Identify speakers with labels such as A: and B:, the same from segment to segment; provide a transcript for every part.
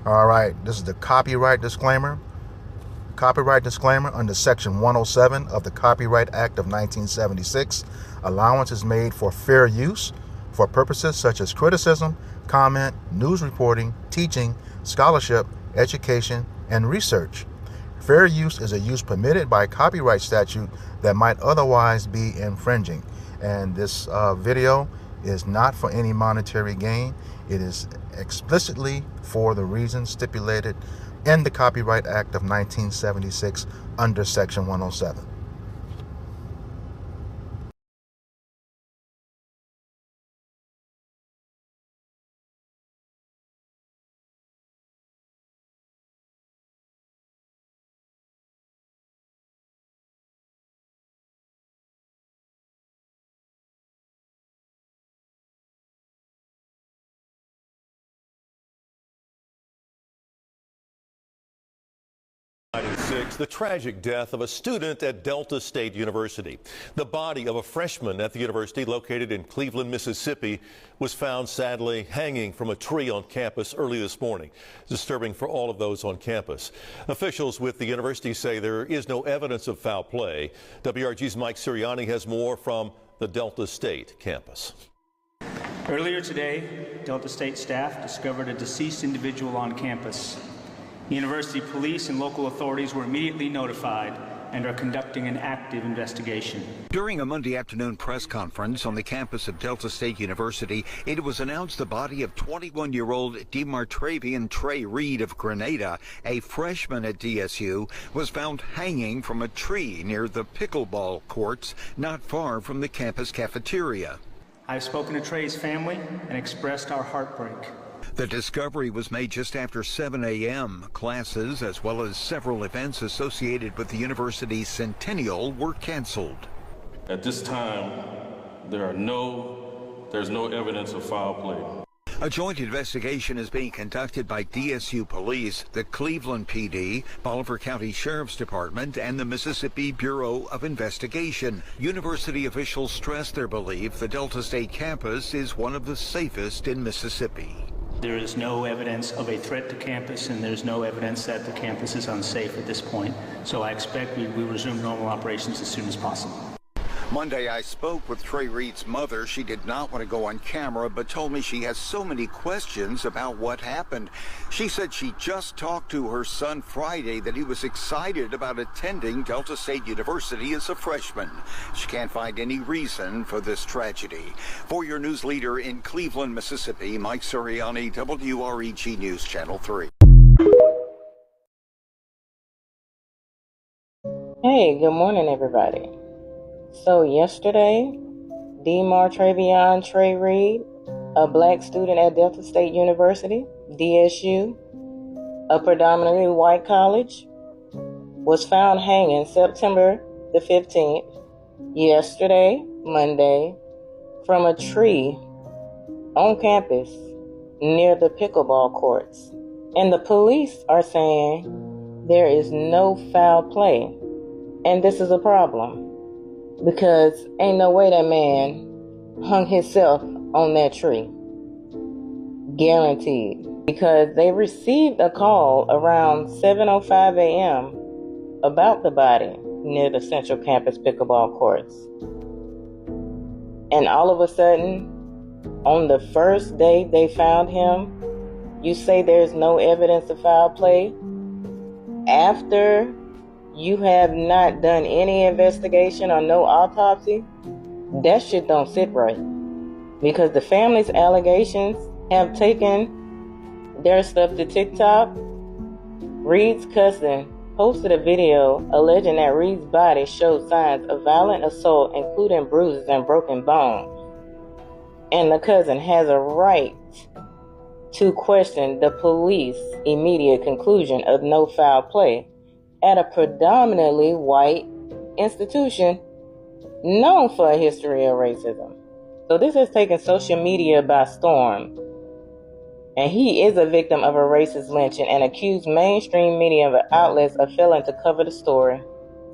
A: All right, this is the copyright disclaimer. Copyright disclaimer under Section 107 of the Copyright Act of 1976. Allowance is made for fair use for purposes such as criticism, comment, news reporting, teaching, scholarship, education, and research. Fair use is a use permitted by copyright statute that might otherwise be infringing. And this video is not for any monetary gain. It is explicitly for the reasons stipulated in the Copyright Act of 1976 under Section 107.
B: The tragic death of a student at Delta State University. The body of a freshman at the university located in Cleveland, Mississippi, was found sadly hanging from a tree on campus early this morning. Disturbing for all of those on campus. Officials with the university say there is no evidence of foul play. WRG's Mike Sirianni has more from the Delta State campus.
C: Earlier today, Delta State staff discovered a deceased individual on campus. University police and local authorities were immediately notified and are conducting an active investigation.
D: During a Monday afternoon press conference on the campus of Delta State University, it was announced the body of 21-year-old Demartravion Trey Reed of Grenada, a freshman at DSU, was found hanging from a tree near the pickleball courts not far from the campus cafeteria.
C: I've spoken to Trey's family and expressed our heartbreak.
D: The discovery was made just after 7 a.m. Classes, as well as several events associated with the university's centennial, were canceled.
E: At this time, there's no evidence of foul play.
D: A joint investigation is being conducted by DSU Police, the Cleveland PD, Bolivar County Sheriff's Department, and the Mississippi Bureau of Investigation. University officials stress their belief the Delta State campus is one of the safest in Mississippi.
C: There is no evidence of a threat to campus, and there's no evidence that the campus is unsafe at this point. So I expect we resume normal operations as soon as possible.
D: Monday, I spoke with Trey Reed's mother. She did not want to go on camera, but told me she has so many questions about what happened. She said she just talked to her son Friday that he was excited about attending Delta State University as a freshman. She can't find any reason for this tragedy. For your news leader in Cleveland, Mississippi, Mike Sirianni, WREG News Channel 3.
F: Hey, good morning, everybody. So yesterday, Demartravion Trey Reed, a black student at Delta State University, DSU, a predominantly white college, was found hanging September the 15th, yesterday, Monday, from a tree on campus near the pickleball courts. And the police are saying there is no foul play. And this is a problem. Because ain't no way that man hung himself on that tree. Guaranteed. Because they received a call around 7:05 a.m. about the body near the Central Campus pickleball courts. And all of a sudden, on the first day they found him, you say there's no evidence of foul play? After you have not done any investigation or no autopsy, that shit don't sit right. Because the family's allegations have taken their stuff to TikTok. Reed's cousin posted a video alleging that Reed's body showed signs of violent assault, including bruises and broken bones. And the cousin has a right to question the police immediate conclusion of no foul play at a predominantly white institution known for a history of racism. So this has taken social media by storm. And he is a victim of a racist lynching and accused mainstream media outlets of failing to cover the story.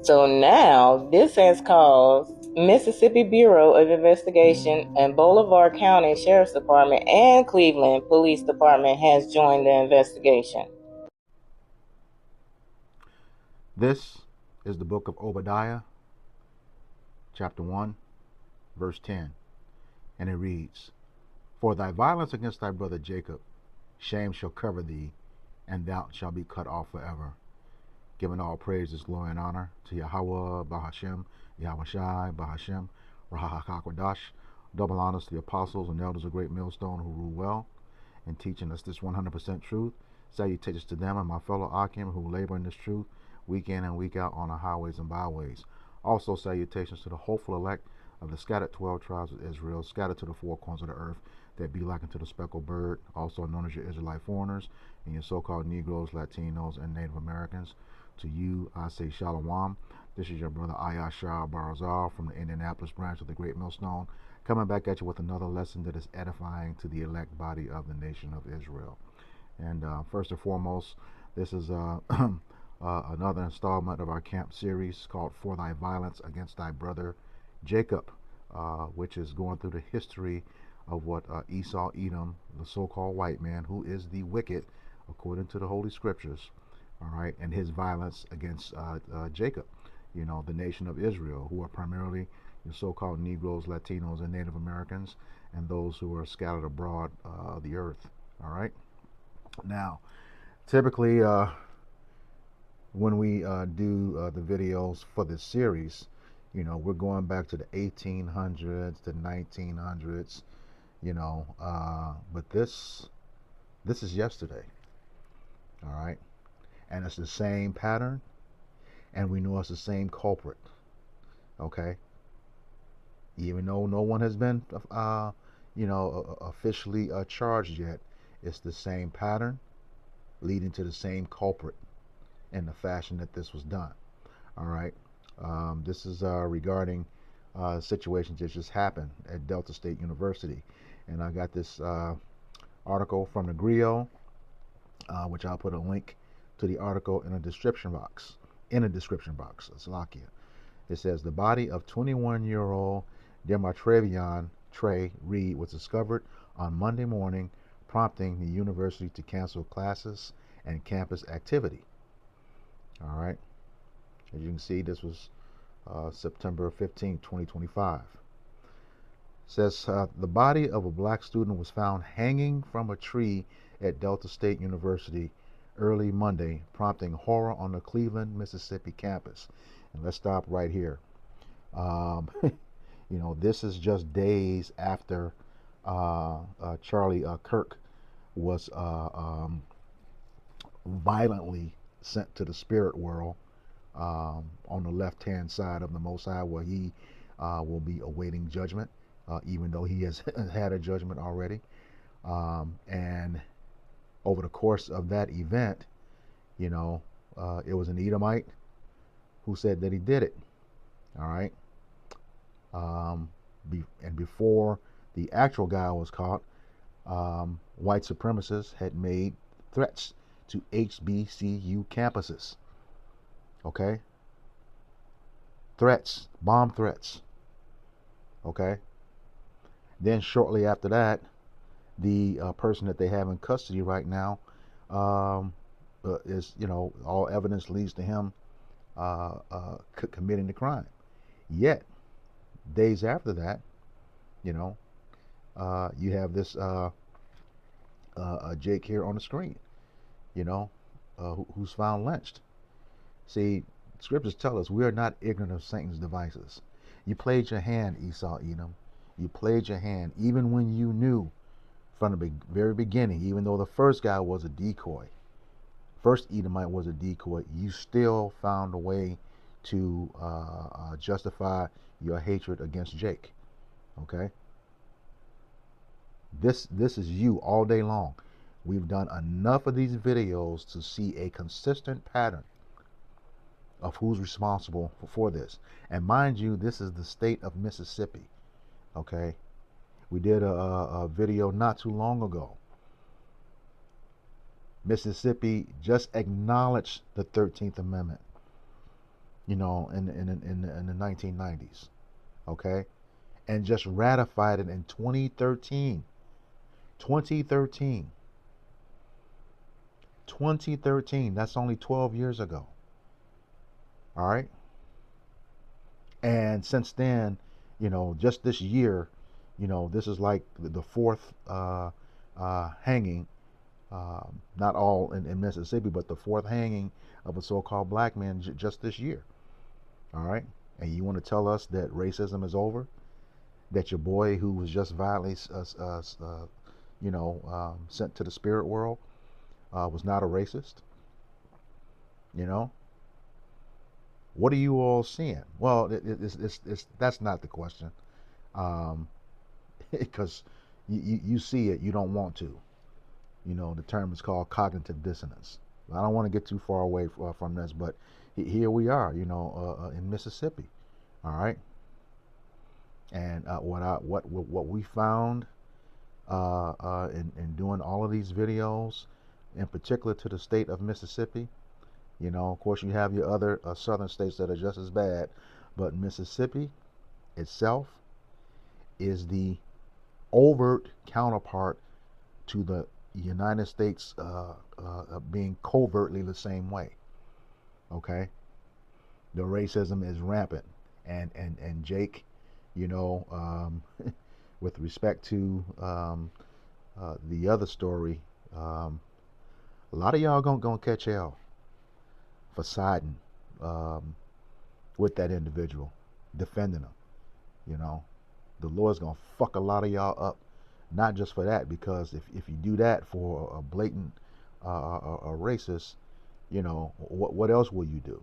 F: So now this has caused Mississippi Bureau of Investigation and Bolivar County Sheriff's Department and Cleveland Police Department has joined the investigation.
A: This is the book of Obadiah, chapter 1, verse 10, and it reads, For thy violence against thy brother Jacob, shame shall cover thee, and thou shalt be cut off forever. Giving all praises, glory, and honor to Yahweh, Bahashem, Yahweh Shai, Bahashem, Rahahakakwadash. Double honors to the apostles and elders of Great Millstone who rule well in teaching us this 100% truth. Salutations to them and my fellow Akim who labor in this truth week in and week out on the highways and byways. Also salutations to the hopeful elect of the scattered 12 tribes of Israel, scattered to the four corners of the earth, that be like unto the speckled bird, also known as your Israelite foreigners, and your so-called Negroes, Latinos, and Native Americans. To you, I say Shalom. This is your brother Ayashar Barazal from the Indianapolis branch of the Great Millstone, coming back at you with another lesson that is edifying to the elect body of the nation of Israel. And first and foremost, this is another installment of our camp series called For Thy Violence Against Thy Brother Jacob, which is going through the history of what Esau, Edom, the so-called white man, who is the wicked, according to the Holy Scriptures, all right, and his violence against Jacob, you know, the nation of Israel, who are primarily the so-called Negroes, Latinos, and Native Americans, and those who are scattered abroad the earth, all right. Now, typically, when we do the videos for this series, you know, we're going back to the 1800s, the 1900s, you know, but this is yesterday, all right, and it's the same pattern, and we know it's the same culprit, okay, even though no one has been, you know, officially charged yet. It's the same pattern leading to the same culprit in the fashion that this was done, all right. This is regarding situations that just happened at Delta State University, and I got this article from the Griot, which I'll put a link to the article in a description box. Slovakia. It says the body of 21-year-old Demartravion Trey Reed was discovered on Monday morning, prompting the university to cancel classes and campus activity. All right. As you can see, this was September 15, 2025. It says the body of a black student was found hanging from a tree at Delta State University early Monday, prompting horror on the Cleveland, Mississippi campus. And let's stop right here. You know, this is just days after Charlie Kirk was violently sent to the spirit world on the left-hand side of the Most High, where he will be awaiting judgment, even though he has had a judgment already. And over the course of that event, you know, it was an Edomite who said that he did it. All right. And before the actual guy was caught, white supremacists had made threats to HBCU campuses. Okay. Threats, bomb threats. Okay. Then shortly after that, the person that they have in custody right now is, you know, all evidence leads to him committing the crime. Yet, days after that, you know, you have this Jake here on the screen, you know, who's found lynched. See, scriptures tell us we are not ignorant of Satan's devices. You played your hand, Esau, Edom. You played your hand, even when you knew from the very beginning, even though the first guy was a decoy, first Edomite was a decoy, you still found a way to justify your hatred against Jake. Okay? This is you all day long. We've done enough of these videos to see a consistent pattern of who's responsible for this. And mind you, this is the state of Mississippi. Okay? We did a video not too long ago. Mississippi just acknowledged the 13th Amendment. in the 1990s, okay, and just ratified it in 2013. 2013. 2013. That's only 12 years ago. All right. And since then, just this year, this is like the fourth hanging, not all in Mississippi, but the fourth hanging of a so-called black man just this year. All right. And you want to tell us that racism is over? That your boy who was just violently, sent to the spirit world was not a racist? What are you all seeing? Well, that's not the question, because you see it, you don't want to. The term is called cognitive dissonance. I don't want to get too far away from this, but here we are, in Mississippi. All right. And what we found in doing all of these videos, in particular to the state of Mississippi, of course you have your other southern states that are just as bad, but Mississippi itself is the overt counterpart to the United States being covertly the same way. Okay, the racism is rampant, and Jake, with respect to the other story, a lot of y'all gonna catch hell for siding with that individual, defending him. The Lord's gonna fuck a lot of y'all up, not just for that, because if you do that for a blatant a racist, what else will you do?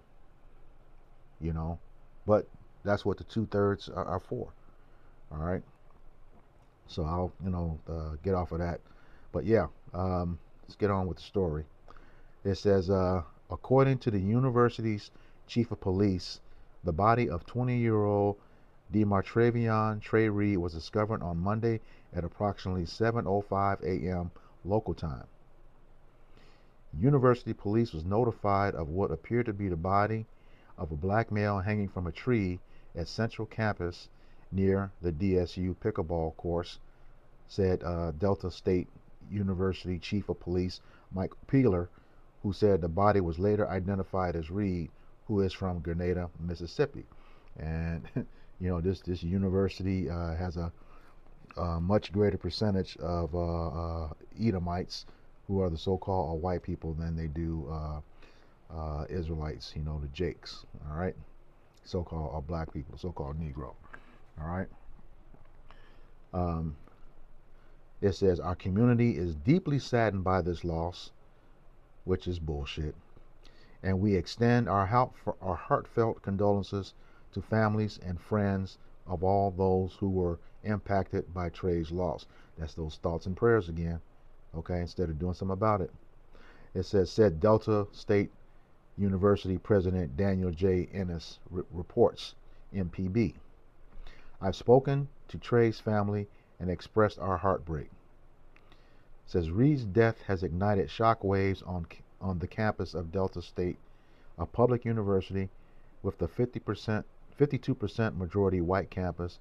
A: But that's what the 2/3 are for. All right. So I'll get off of that. But yeah, let's get on with the story. It says, according to the university's chief of police, the body of 20-year-old Demartravion Trey Reed was discovered on Monday at approximately 7:05 a.m. local time. University police was notified of what appeared to be the body of a black male hanging from a tree at Central Campus near the DSU pickleball course, said Delta State University Chief of Police Mike Peeler, who said the body was later identified as Reed, who is from Grenada, Mississippi. And this university has a much greater percentage of Edomites, who are the so-called white people, than they do Israelites, the Jakes. All right, so-called black people, so-called Negro. All right. It says, our community is deeply saddened by this loss, which is bullshit, and we extend our heartfelt condolences to families and friends of all those who were impacted by Trey's loss. That's those thoughts and prayers again, okay, instead of doing something about it. It said Delta State University President Daniel J. Ennis reports, MPB. I've spoken to Trey's family and expressed our heartbreak. It says Reed's death has ignited shockwaves on the campus of Delta State, a public university with the 52% majority white campus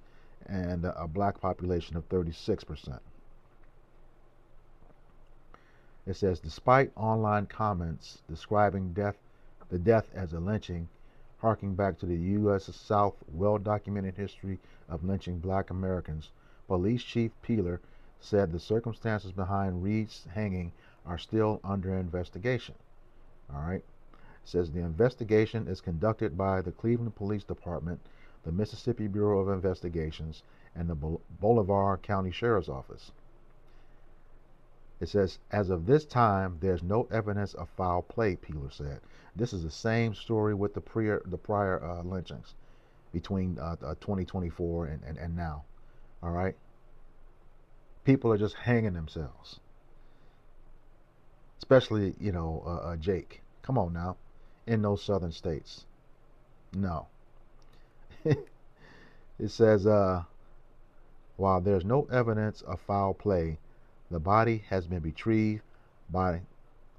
A: and a black population of 36%. It says, despite online comments describing the death as a lynching, harking back to the U.S. South well-documented history of lynching black Americans, Police Chief Peeler said the circumstances behind Reed's hanging are still under investigation. All right. It says the investigation is conducted by the Cleveland Police Department, the Mississippi Bureau of Investigations, and the Bolivar County Sheriff's Office. It says, as of this time, there's no evidence of foul play, Peeler said. This is the same story with the prior lynchings between 2024 and now. All right? People are just hanging themselves. Especially, Jake. Come on now. In those southern states. No. It says, while there's no evidence of foul play, the body has been retrieved by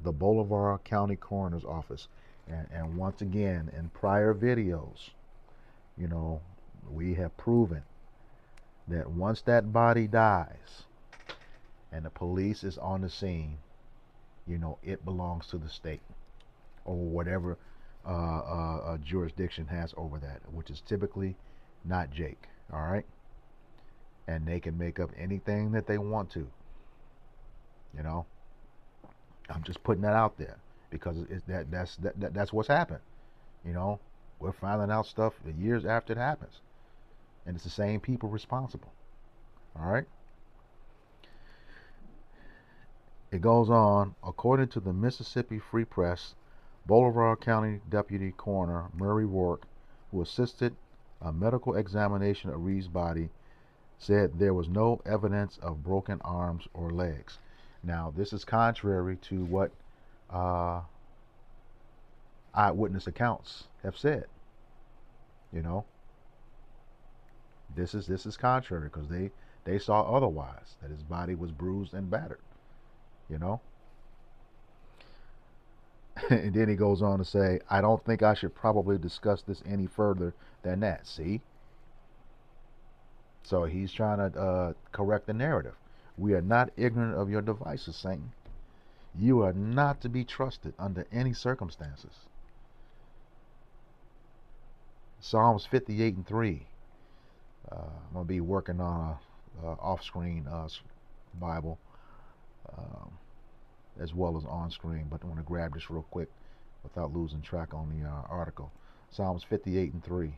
A: the Bolivar County Coroner's Office. And once again, in prior videos, you know, we have proven that once that body dies and the police is on the scene, you know, it belongs to the state or whatever jurisdiction has over that, which is typically not Jake. All right, and they can make up anything that they want to. You know, I'm just putting that out there because that's what's happened. You know, we're finding out stuff years after it happens, and it's the same people responsible. All right. It goes on. According to the Mississippi Free Press, Bolivar County Deputy Coroner Murray Rourke, who assisted a medical examination of Reed's body, said there was no evidence of broken arms or legs. Now, this is contrary to what eyewitness accounts have said. You know, this is contrary because they saw otherwise, that his body was bruised and battered. You know. And then he goes on to say, I don't think I should probably discuss this any further than that. See? So he's trying to correct the narrative. We are not ignorant of your devices, Satan. You are not to be trusted under any circumstances. Psalms 58 and 3. I'm going to be working on a off-screen Bible as well as on-screen, but I want to grab this real quick without losing track on the article. Psalms 58 and 3.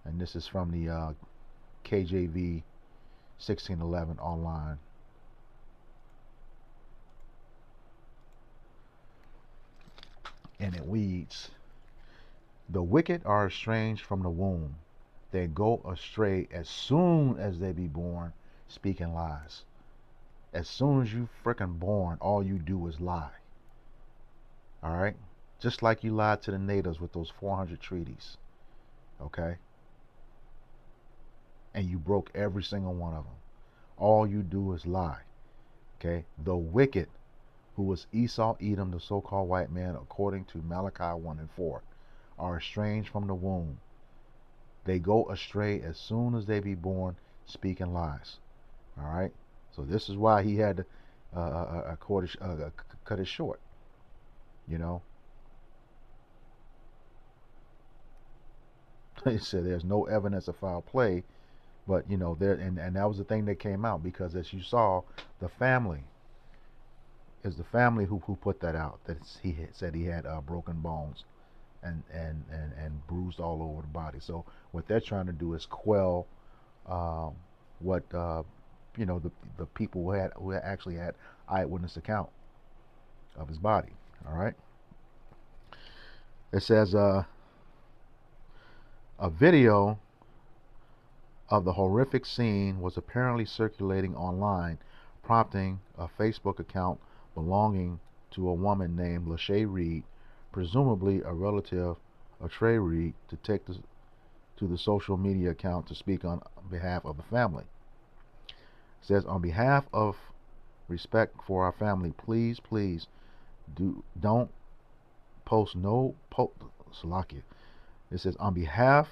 A: And this is from the KJV 1611 online. And it reads, the wicked are estranged from the womb. They go astray as soon as they be born, speaking lies. As soon as you frickin' born, all you do is lie. Alright? Just like you lied to the natives with those 400 treaties. Okay? And you broke every single one of them. All you do is lie. Okay? The wicked, who was Esau, Edom, the so-called white man, according to Malachi 1 and 4, are estranged from the womb. They go astray as soon as they be born, speaking lies. Alright? So this is why he had to cut it short. You know? He said there's no evidence of foul play, but you know, there and that was the thing that came out, because as you saw, the family who put that out, that he said he had broken bones and bruised all over the body. So what they're trying to do is quell what you know, the people who actually had eyewitness account of his body. All right. It says a video of the horrific scene was apparently circulating online, prompting a Facebook account belonging to a woman named Lachey Reed, presumably a relative of Trey Reed, to take to the social media account to speak on behalf of the family. It says, on behalf of respect for our family, please don't post no Salakia. It says, on behalf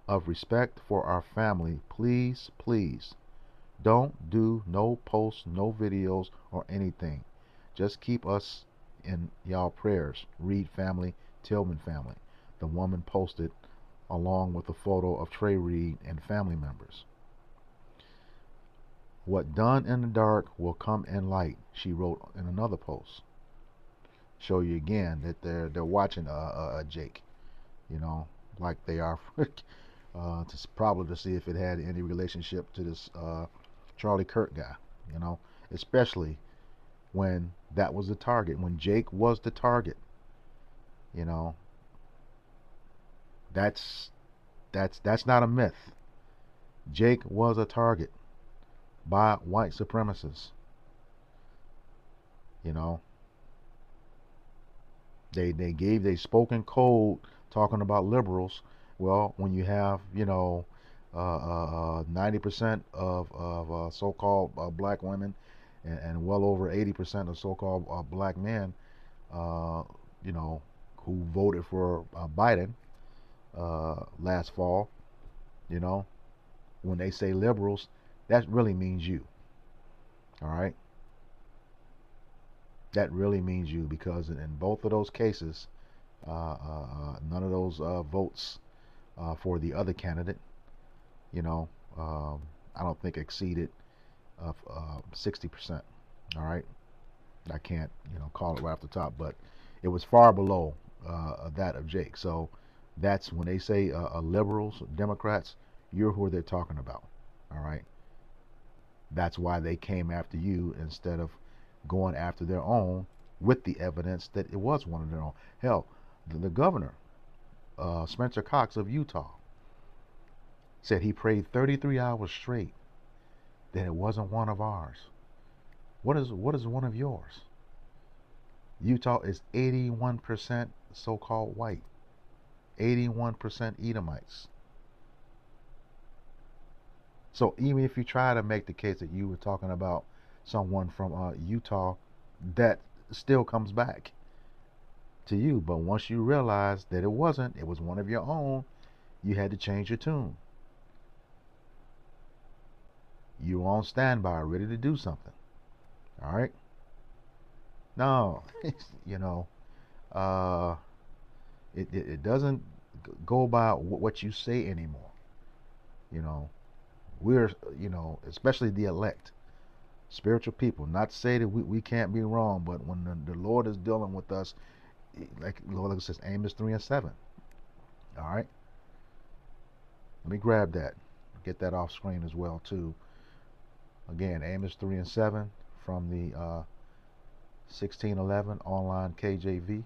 A: of respect for our family, please don't do no posts, no videos, or anything. Just keep us in y'all prayers. Reed family, Tillman family. The woman posted along with a photo of Trey Reed and family members. What done in the dark will come in light, she wrote in another post. Show you again that they're watching Jake, you know, like they are probably to see if it had any relationship to this Charlie Kirk guy, you know, especially when that was the target, when Jake was the target. You know, that's not a myth. Jake was a target by white supremacists. You know, they spoke in code talking about liberals. Well, when you have, you know, 90% of so-called black women and well over 80% of so-called black men, you know, who voted for Biden last fall, you know, when they say liberals, that really means you. All right? That really means you, because in both of those cases, none of those votes for the other candidate, you know, I don't think exceeded 60%. All right? I can't, you know, call it right off the top, but it was far below that of Jake. So that's when they say liberals, Democrats, you're who they're talking about. All right? That's why they came after you instead of going after their own, with the evidence that it was one of their own. Hell, the governor, Spencer Cox of Utah, said he prayed 33 hours straight that it wasn't one of ours. What is one of yours? Utah is 81% so-called white, 81% Edomites. So even if you try to make the case that you were talking about someone from Utah, that still comes back to you. But once you realize that it wasn't, it was one of your own, you had to change your tune. You were on standby, ready to do something. All right? No, you know, it doesn't go by what you say anymore. You know, we're, you know, especially the elect, spiritual people, not to say that we can't be wrong, but when the Lord is dealing with us, like the Lord says, Amos 3 and 7. All right? Let me grab that. Get that off screen as well, too. Again, Amos 3 and 7 from the 1611 online KJV.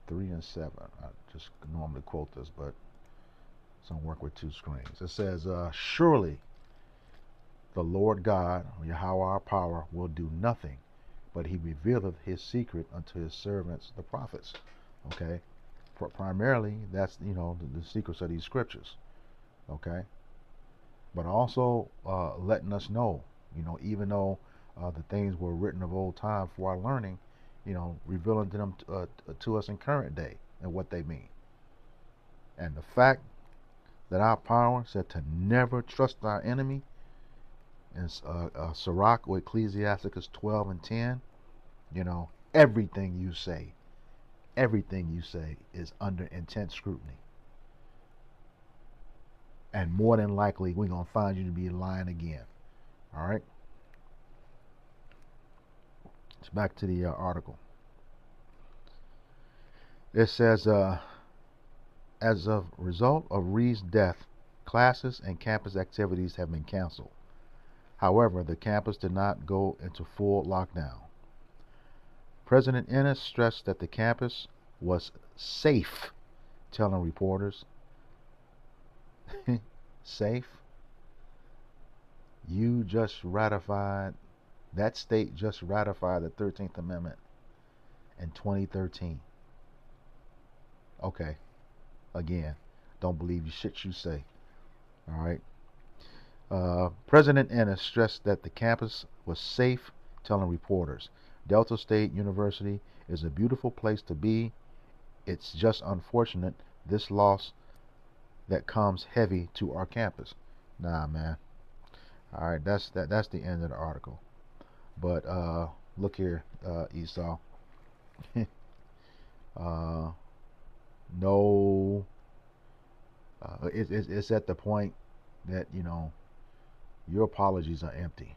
A: 3 and 7. I just normally quote this, but it's going to work with two screens. It says, surely the Lord God, Yahweh our power, will do nothing, but he revealeth his secret unto his servants, the prophets. Okay? Primarily, that's, you know, the secrets of these scriptures. Okay? But also letting us know, you know, even though the things were written of old time for our learning, you know, revealing them to us in current day and what they mean. And the fact that our power said to never trust our enemy in Sirach or Ecclesiasticus 12 and 10, you know, everything you say is under intense scrutiny. And more than likely, we're going to find you to be lying again. All right? It's back to the article. It says, as a result of Reed's death, classes and campus activities have been canceled. However, the campus did not go into full lockdown. President Ennis stressed that the campus was safe, telling reporters. Safe? You just ratified, that state just ratified the 13th Amendment in 2013. Okay. Again, don't believe you shit you say. All right. President Ennis stressed that the campus was safe, telling reporters. Delta State University is a beautiful place to be. It's just unfortunate this loss that comes heavy to our campus. Nah, man. All right, that's the end of the article. But look here, Esau. No, it's at the point that, you know, your apologies are empty.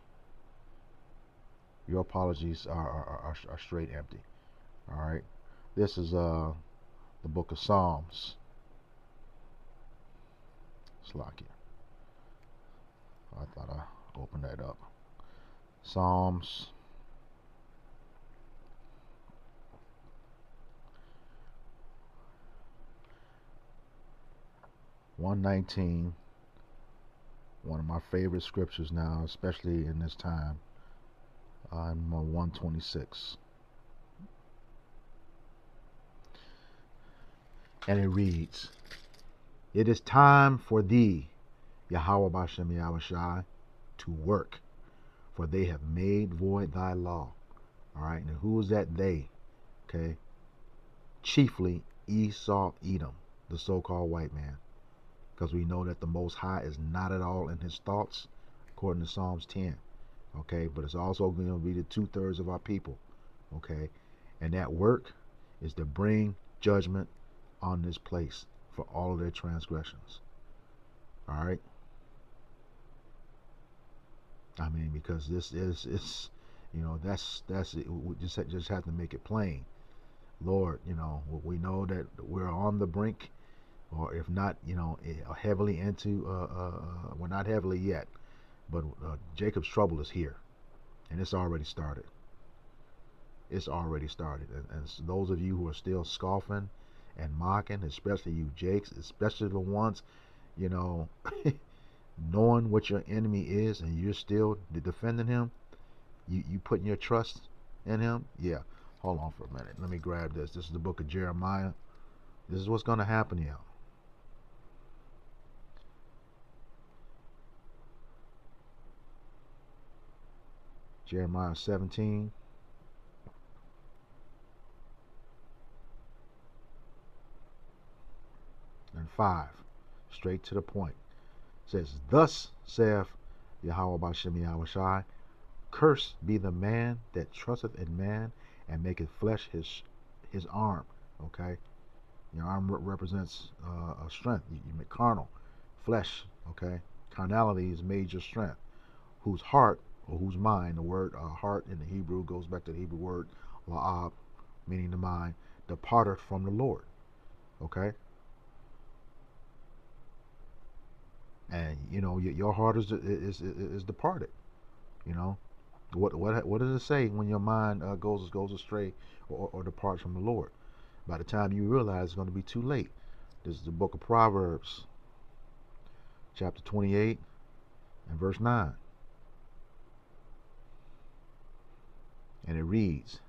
A: Your apologies are straight empty. All right. This is the book of Psalms. Slack it. I thought I opened that up. Psalms. (119). One of my favorite scriptures now, especially in this time. I'm 126. And it reads, It is time for thee, Yahweh Bashem Yahushai, to work, for they have made void thy law. All right, and who is that they? Okay, chiefly Esau, Edom, the so-called white man, because we know that the Most High is not at all in his thoughts, according to Psalms 10. Okay, but it's also going to be the 2/3 of our people. Okay, and that work is to bring judgment on this place for all of their transgressions. All right. I mean, because this is that's it. We just have to make it plain. Lord, we know that we're on the brink, or if not, heavily into. We're not heavily yet, but Jacob's trouble is here, and it's already started. It's already started, and so those of you who are still scoffing and mocking, especially you Jakes, especially the ones, you know, knowing what your enemy is, and you're still defending him, you putting your trust in him. Yeah. Hold on for a minute. Let me grab this. This is the book of Jeremiah. This is what's going to happen to y'all. Jeremiah 17. And 5. Straight to the point. It says, Thus saith Yahweh Bashem Yahushai, Cursed be the man that trusteth in man and maketh flesh his arm. Okay? Your arm represents a strength. You make carnal. Flesh. Okay? Carnality is made your strength. Whose heart, or whose mind, the word heart in the Hebrew goes back to the Hebrew word la'ab, meaning the mind, departed from the Lord. Okay? And your heart is departed. What does it say when your mind goes astray or departs from the Lord? By the time you realize, it's going to be too late. This is the book of Proverbs, chapter 28 and verse 9. And it reads,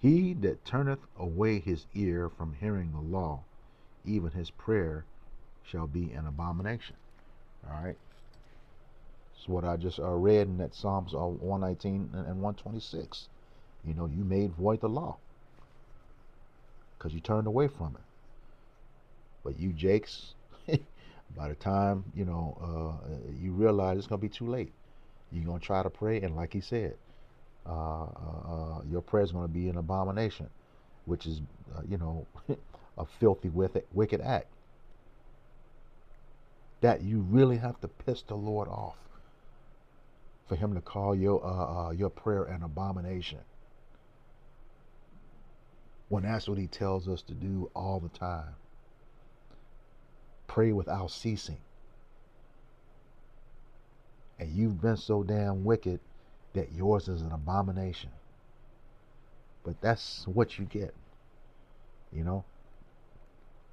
A: He that turneth away his ear from hearing the law, even his prayer shall be an abomination. All right. It's what I just read in that Psalms 119 and 126. You made void the law because you turned away from it. But you Jakes, by the time you realize, it's gonna be too late. You're gonna try to pray, and like he said, your prayer is gonna be an abomination, which is a filthy wicked act that you really have to piss the Lord off for him to call your prayer an abomination, when that's what he tells us to do all the time. Pray without ceasing. And you've been so damn wicked that yours is an abomination. But that's what you get, and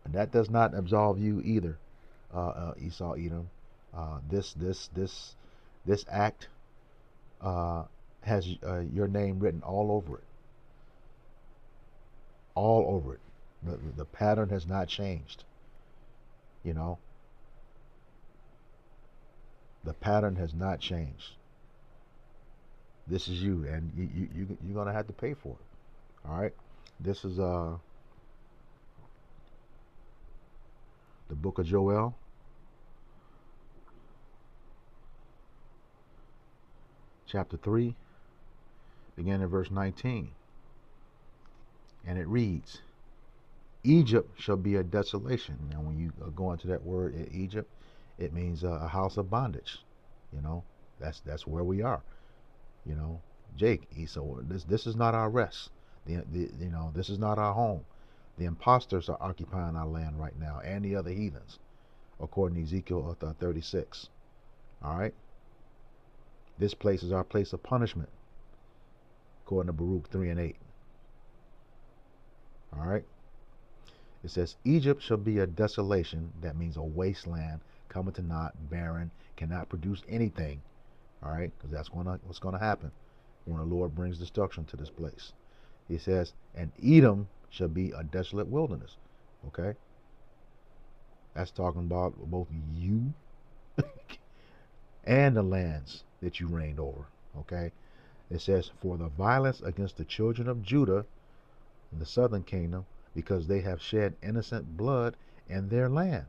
A: that does not absolve you either, Esau, Edom. This act has your name written all over it. All over it. The pattern has not changed. The pattern has not changed. This is you, and you're gonna have to pay for it. All right. This is the book of Joel, chapter 3, beginning in verse 19. And it reads, Egypt shall be a desolation. Now, when you go into that word Egypt, it means a house of bondage. That's where we are. Jake, Esau, this is not our rest. This is not our home. The impostors are occupying our land right now, and the other heathens, according to Ezekiel 36. All right. This place is our place of punishment, according to Baruch 3 and 8. All right. It says, Egypt shall be a desolation. That means a wasteland, coming to naught, barren, cannot produce anything. All right, because that's what's going to happen when the Lord brings destruction to this place. He says, and Edom shall be a desolate wilderness. Okay. That's talking about both you and the lands that you reigned over. Okay? It says, for the violence against the children of Judah in the southern kingdom, because they have shed innocent blood in their land.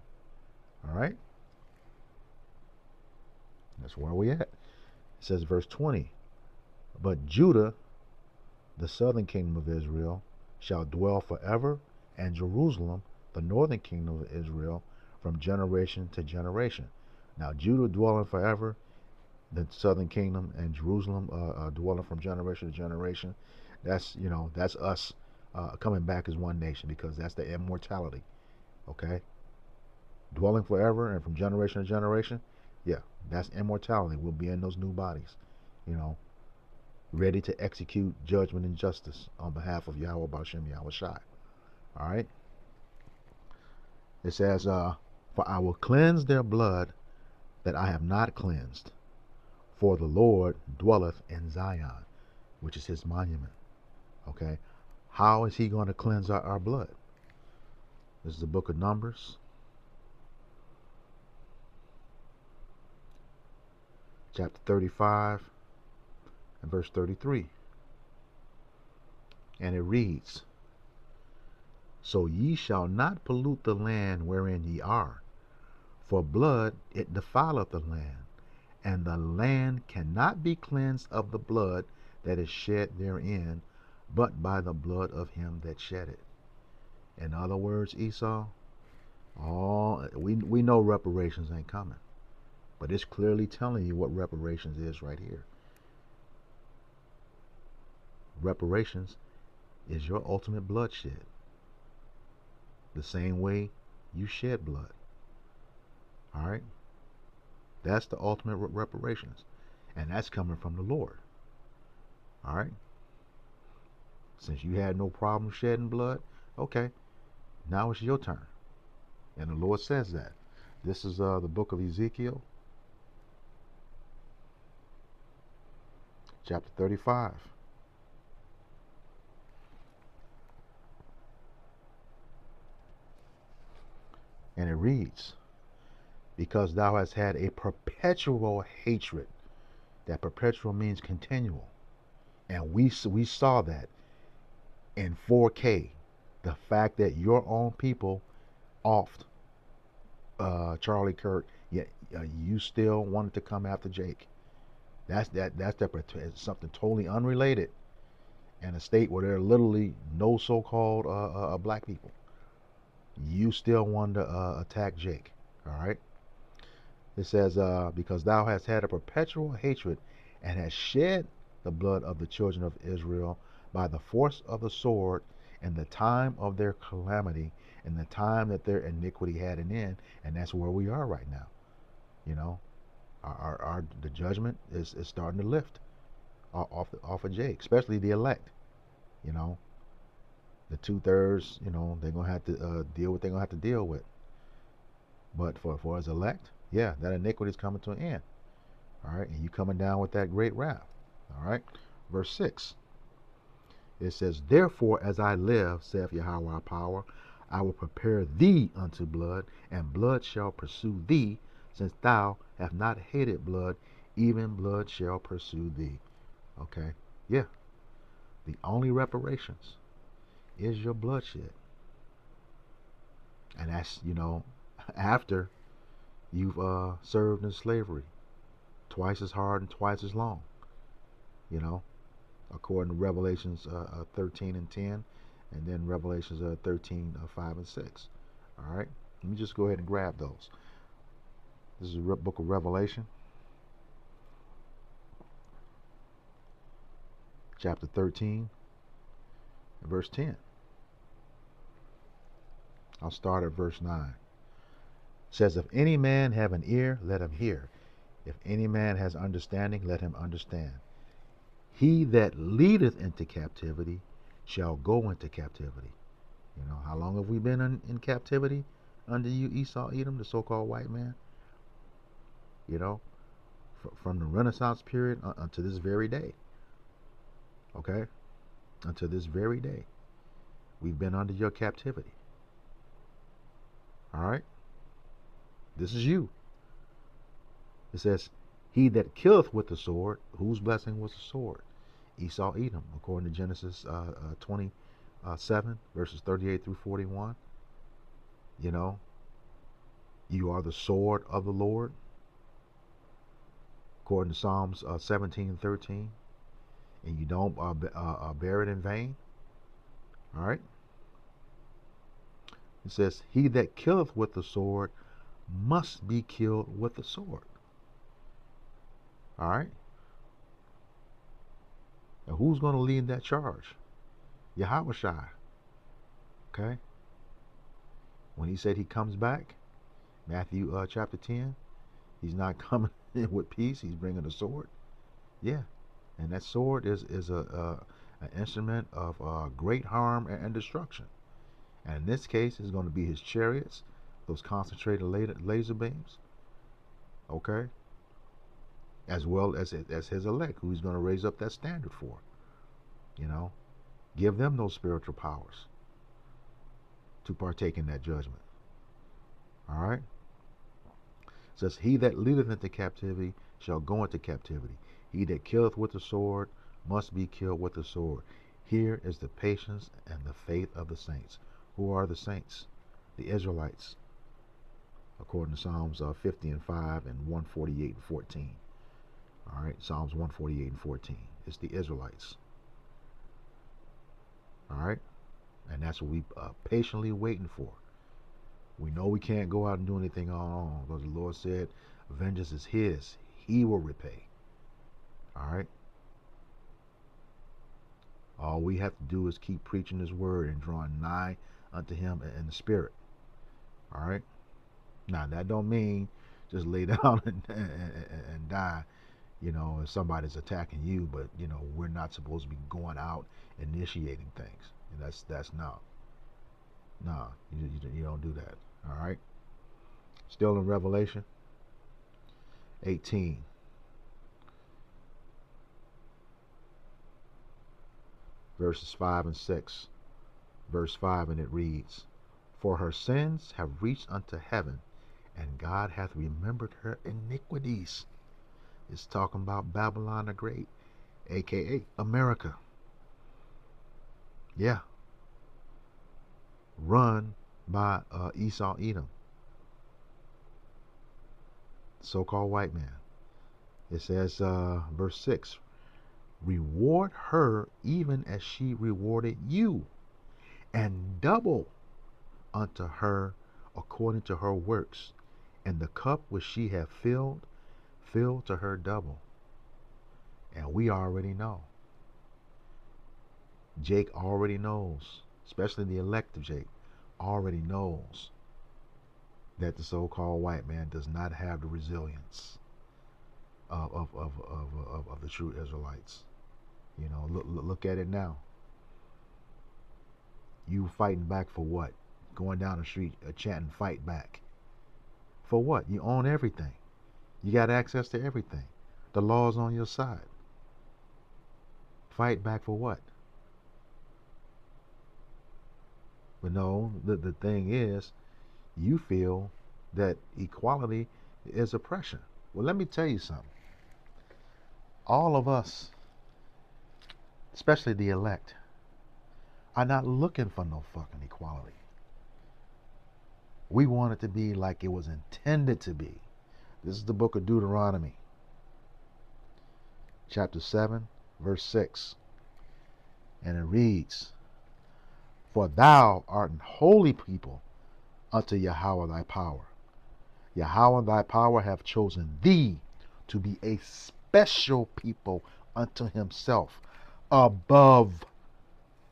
A: All right? That's where we at. It says, verse 20, but Judah, the southern kingdom of Israel, shall dwell forever, and Jerusalem, the northern kingdom of Israel, from generation to generation. Now, Judah dwelling forever, the southern kingdom, and Jerusalem dwelling from generation to generation. That's, you know, that's us coming back as one nation, because that's the immortality. Okay, dwelling forever and from generation to generation. Yeah, that's immortality. We'll be in those new bodies, you know, ready to execute judgment and justice on behalf of Yahweh Bashem Yahweh Shai. All right. It says, for I will cleanse their blood that I have not cleansed, for the Lord dwelleth in Zion, which is his monument. Okay. How is he going to cleanse our blood? This is the book of Numbers, chapter 35 and verse 33. And it reads, so ye shall not pollute the land wherein ye are, for blood it defileth the land, and the land cannot be cleansed of the blood that is shed therein, but by the blood of him that shed it. In other words, Esau, we know reparations ain't coming, but it's clearly telling you what reparations is right here. Reparations is your ultimate bloodshed, the same way you shed blood. All right, that's the ultimate reparations, and that's coming from the Lord. All right, since you had no problem shedding blood, okay, now it's your turn. And the Lord says that. This is the book of Ezekiel, chapter 35. And it reads, because thou hast had a perpetual hatred. That perpetual means continual. And we saw that in 4K. The fact that your own people offed Charlie Kirk, yet you still wanted to come after Jake. That's something totally unrelated in a state where there are literally no so-called black people. You still wanted to attack Jake. All right. It says, because thou hast had a perpetual hatred, and hast shed the blood of the children of Israel by the force of the sword in the time of their calamity, in the time that their iniquity had an end. And that's where we are right now. You know, the judgment is starting to lift off of Jake, especially the elect. You know, the 2/3, you know, they're gonna have to deal with. They're gonna have to deal with. But for his elect, yeah, that iniquity is coming to an end. All right, and you coming down with that great wrath. All right, verse 6. It says, therefore, as I live, saith Yahweh our power, I will prepare thee unto blood, and blood shall pursue thee, since thou hast not hated blood, even blood shall pursue thee. Okay, yeah. The only reparations is your bloodshed. And that's, you know, after you've served in slavery twice as hard and twice as long, you know, according to Revelations 13 and 10, and then Revelations 13, 5 and 6. All right, let me just go ahead and grab those. This is the book of Revelation, chapter 13, and verse 10. I'll start at verse 9. It says, if any man have an ear, let him hear. If any man has understanding, let him understand. He that leadeth into captivity shall go into captivity. You know, how long have we been in captivity under you, Esau, Edom, the so-called white man? You know, from the Renaissance period unto this very day. Okay? Until this very day. We've been under your captivity. All right? This is you. It says, he that killeth with the sword, whose blessing was the sword? Esau, Edom, according to Genesis 27, verses 38 through 41. You know, you are the sword of the Lord, according to Psalms 17:13, and you don't bear it in vain. All right. It says, he that killeth with the sword must be killed with the sword. All right. And who's going to lead that charge? Yahushua. Okay. When he said he comes back, Matthew chapter 10, he's not coming in with peace. He's bringing a sword. Yeah. And that sword is an instrument of great harm and destruction. And in this case, it's going to be his chariots, those concentrated laser beams. Okay. As well as his elect, who he's going to raise up that standard for. You know, give them those spiritual powers to partake in that judgment. All right. It says, he that leadeth into captivity shall go into captivity. He that killeth with the sword must be killed with the sword. Here is the patience and the faith of the saints. Who are the saints? The Israelites, according to Psalms 50 and 5 and 148 and 14. All right, Psalms 148 and 14. It's the Israelites. All right, and that's what we patiently waiting for. We know we can't go out and do anything on our own, because the Lord said, vengeance is his. He will repay. All right. All we have to do is keep preaching his word and drawing nigh unto him in the spirit. All right. Now, that don't mean just lay down and die, you know, if somebody's attacking you. But, you know, we're not supposed to be going out initiating things. And that's no. No, you don't do that. All right. Still in Revelation 18. Verses 5 and 6. Verse 5, and it reads, for her sins have reached unto heaven, and God hath remembered her iniquities. It's talking about Babylon the Great, a.k.a. America. Yeah. Run by Esau, Edom, so-called white man. It says, verse 6, reward her even as she rewarded you, and double unto her according to her works, and the cup which she hath filled, fill to her double. And we already know. Jake already knows, especially the elect of Jake, already knows that the so-called white man does not have the resilience of the true Israelites. You know, look at it now. You fighting back for what? Going down the street chanting fight back. For what? You own everything. You got access to everything. The law's on your side. Fight back for what? But no, the thing is, you feel that equality is oppression. Well, let me tell you something. All of us, especially the elect, are not looking for no fucking equality. We want it to be like it was intended to be. This is the book of Deuteronomy, chapter 7, verse 6. And it reads, for thou art an holy people unto Yahweh thy power. Yahweh thy power hath chosen thee to be a special people unto himself, above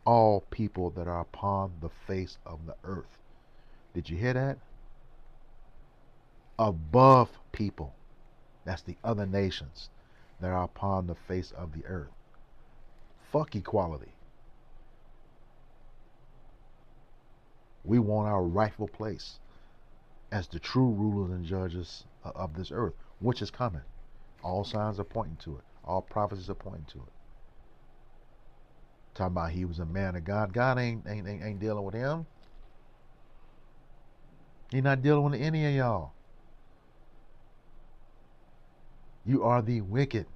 A: all people that are upon the face of the earth. Did you hear that? Above people. That's the other nations that are upon the face of the earth. Fuck equality. We want our rightful place as the true rulers and judges of this earth, which is coming. All signs are pointing to it. All prophecies are pointing to it. Talking about he was a man of God. God ain't dealing with him. He's not dealing with any of y'all. You are the wicked.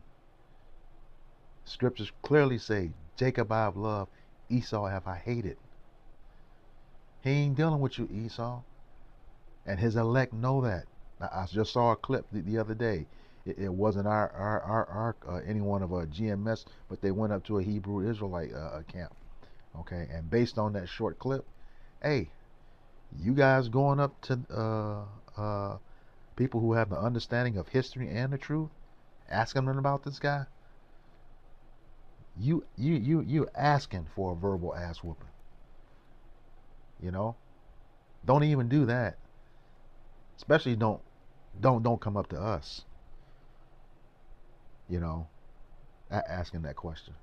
A: Scriptures clearly say, Jacob I have loved, Esau have I hated. He ain't dealing with you, Esau. And his elect know that. I just saw a clip the other day. It wasn't anyone of a GMS, but they went up to a Hebrew Israelite camp. Okay, and based on that short clip, hey, you guys going up to people who have the understanding of history and the truth, asking them about this guy, you asking for a verbal ass whooping. You know, don't even do that. Especially don't come up to us. You know, asking that question.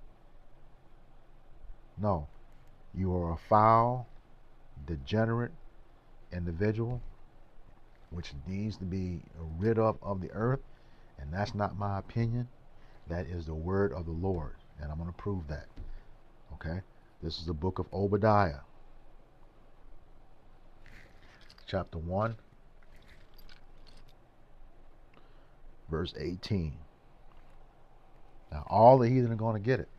A: No, you are a foul, degenerate individual which needs to be rid of the earth, and that's not my opinion. That is the word of the Lord, and I'm going to prove that. Okay, this is the book of Obadiah, chapter 1, verse 18. Now all the heathen are going to get it,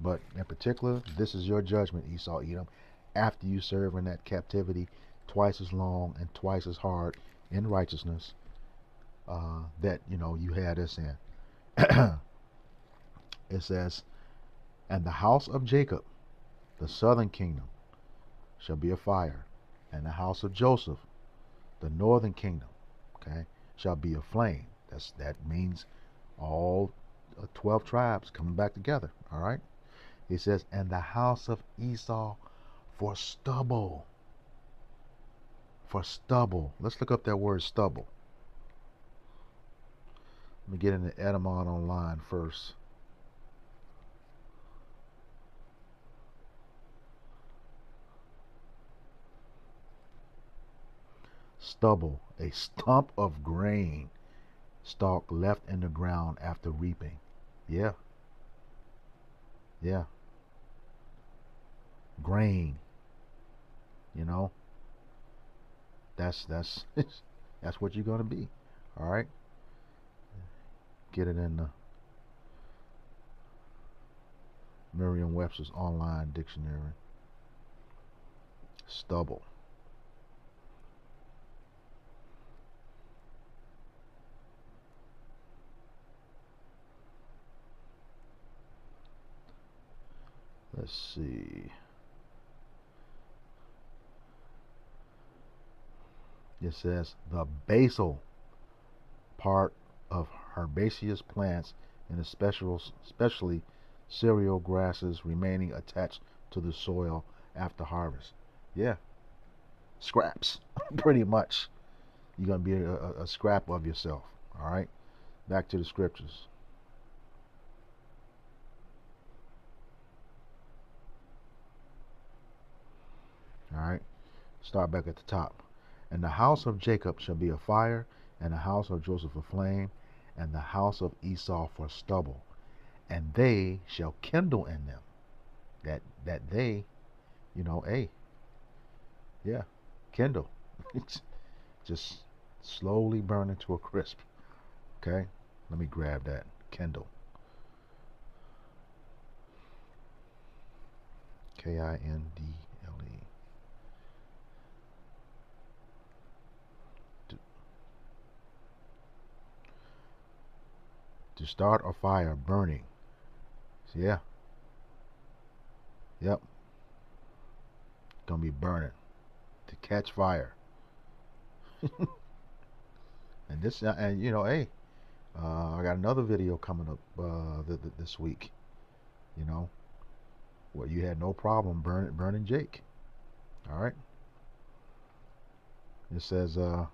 A: but in particular, this is your judgment, Esau, Edom, after you serve in that captivity twice as long and twice as hard in righteousness that you had us in. It says, and the house of Jacob, the southern kingdom, shall be a fire, and the house of Joseph, the northern kingdom, okay, shall be a flame. That means all 12 tribes coming back together. All right. He says, and the house of Esau for stubble. For stubble. Let's look up that word stubble. Let me get into Edamon online first. Stubble, a stump of grain stalk left in the ground after reaping. Yeah. Yeah. Grain. That's that's what you're gonna be. All right. Get it in the Merriam-Webster's online dictionary. Stubble. Let's see. It says the basal part of herbaceous plants and especially cereal grasses remaining attached to the soil after harvest. Yeah, scraps. Pretty much. You're going to be a scrap of yourself. All right. Back to the scriptures. All right. Start back at the top. And the house of Jacob shall be a fire, and the house of Joseph a flame, and the house of Esau for stubble, and they shall kindle in them. That they, hey, yeah, kindle. Just slowly burning to a crisp. Okay, let me grab that. Kindle. Kindle. To start a fire burning. So yeah. Yep. Gonna be burning. To catch fire. And this, and hey, I got another video coming up this week. Where you had no problem burning Jake. All right. It says, and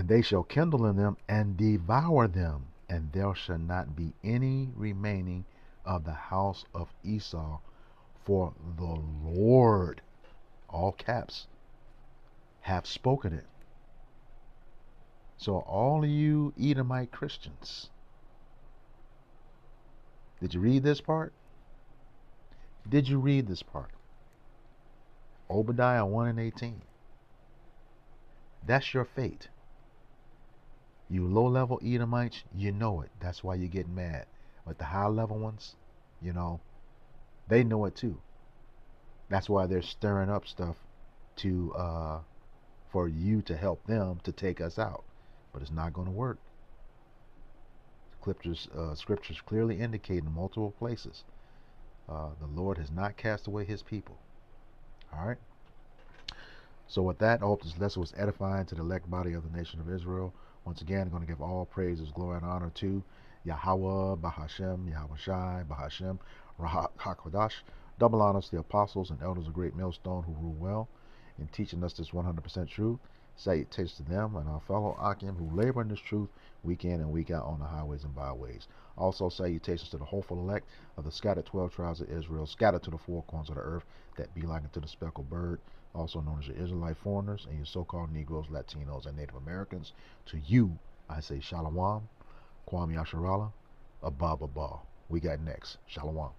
A: they shall kindle in them and devour them, and there shall not be any remaining of the house of Esau, for the Lord, all caps, have spoken it. So all of you Edomite Christians, did you read this part? Did you read this part? Obadiah 1 and 18. That's your fate. You low-level Edomites, you know it. That's why you get mad. But the high-level ones, you know, they know it too. That's why they're stirring up stuff to for you to help them to take us out. But it's not going to work. Scriptures clearly indicate in multiple places the Lord has not cast away his people. All right. So with that, I hope this lesson was edifying to the elect body of the nation of Israel. Once again, I'm going to give all praises, glory, and honor to Yahweh, Bahashem, Yahweh Shai, Bahashem, Rahak HaKodash. Double honors to the apostles and elders of Great Millstone who rule well in teaching us this 100% truth. Salutations to them and our fellow Akim who labor in this truth week in and week out on the highways and byways. Also, salutations to the hopeful elect of the scattered 12 tribes of Israel, scattered to the four corners of the earth, that be like unto the speckled bird, also known as your Israelite foreigners and your so-called Negroes, Latinos, and Native Americans. To you, I say Shalom, Kwame Asharala, Abba Abba. We got next. Shalom.